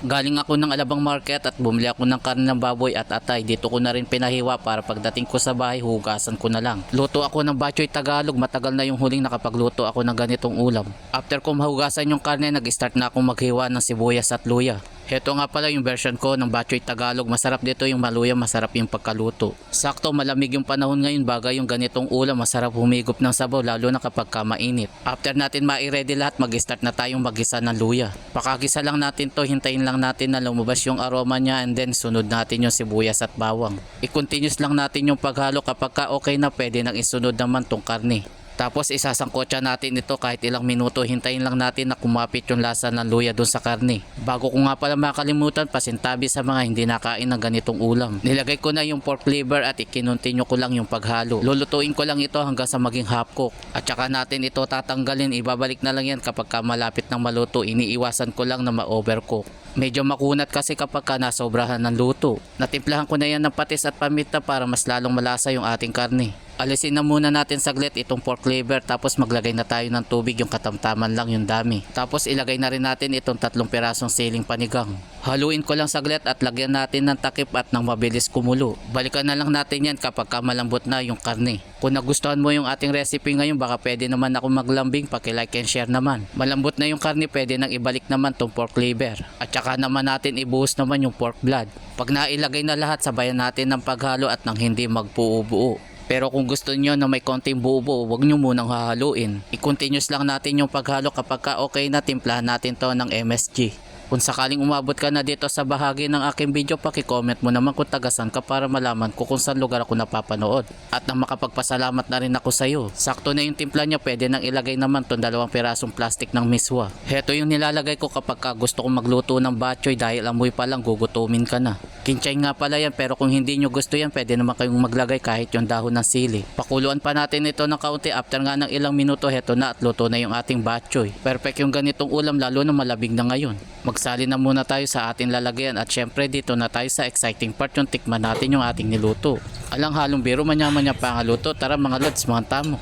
Galing ako ng Alabang Market at bumili ako ng karne ng baboy at atay. Dito ko na rin pinahiwa para pagdating ko sa bahay hugasan ko na lang. Luto ako ng Batchoy Tagalog, matagal na yung huling nakapagluto ako ng ganitong ulam. After ko mahugasan yung karne, nag-start na akong maghiwa ng sibuyas at luya. Heto nga pala yung version ko ng Batchoy Tagalog. Masarap dito yung maluya, masarap yung pagkaluto. Sakto, malamig yung panahon ngayon, bagay yung ganitong ulam, masarap humigop ng sabaw lalo na kapag mainit. After natin ma-ready lahat, mag-start na tayong magisa ng luya. Pakagisa lang natin to, hintayin lang natin na lumabas yung aroma niya and then sunod natin yung sibuyas at bawang. I-continuous lang natin yung paghalo, kapag ka okay na pwede nang isunod naman tong karne. Tapos isasangkotsa natin ito kahit ilang minuto, hintayin lang natin na kumapit yung lasa ng luya dun sa karne. Bago ko nga pala makalimutan, pasintabi sa mga hindi nakain ng ganitong ulam. Nilagay ko na yung pork liver at ikinontinue ko lang yung paghalo. Lulutuin ko lang ito hanggang sa maging half cook. At saka natin ito tatanggalin, ibabalik na lang yan kapag ka malapit ng maluto. Iniiwasan ko lang na ma-overcook. Medyo makunat kasi kapag ka nasobrahan ng luto. Natimplahan ko na yan ng patis at paminta para mas lalong malasa yung ating karne. Alisin na muna natin saglit itong pork liver, tapos maglagay na tayo ng tubig, yung katamtaman lang yung dami. Tapos ilagay na rin natin itong 3 pirasong siling panigang. Haluin ko lang saglit at lagyan natin ng takip at nang mabilis kumulo. Balikan na lang natin yan kapag malambot na yung karne. Kung nagustuhan mo yung ating recipe ngayon, baka pwede naman ako maglambing, paki-like and share naman. Malambot na yung karne, pwede nang ibalik naman tong pork liver. At saka naman natin ibuhos naman yung pork blood. Pag nailagay na lahat, sabayan natin ng paghalo at nang hindi magbuo-buo. Pero kung gusto niyo na may konting buo-buo, huwag niyo munang hahaluin. I-continuous lang natin yung paghalo, kapag ka okay na, timplahan natin to ng MSG. Kung sakaling umabot ka na dito sa bahagi ng aking video, paki-comment mo naman kung tagasan ka para malaman ko kung saan lugar ako napapanood. At nang makapagpasalamat na rin ako sa iyo. Sakto na yung timpla niya, pwede nang ilagay naman tong 2 pirasong plastic ng miswa. Heto yung nilalagay ko kapag ka gusto kong magluto ng batchoy, dahil amoy pa lang gugutumin ka na. Kinchay nga pala yan, pero kung hindi nyo gusto yan, pwede naman kayong maglagay kahit yung dahon ng sili. Pakuluan pa natin ito ng kaunti. After nga ng ilang minuto, heto na at luto na yung ating batchoy. Perfect yung ganitong ulam, lalo na malabig na ngayon. Magsali na muna tayo sa ating lalagyan at syempre dito na tayo sa exciting part, yung tikman natin yung ating niluto. Alang halong biro, manya-manya pa ang luto. Tara mga lods, mga tamo.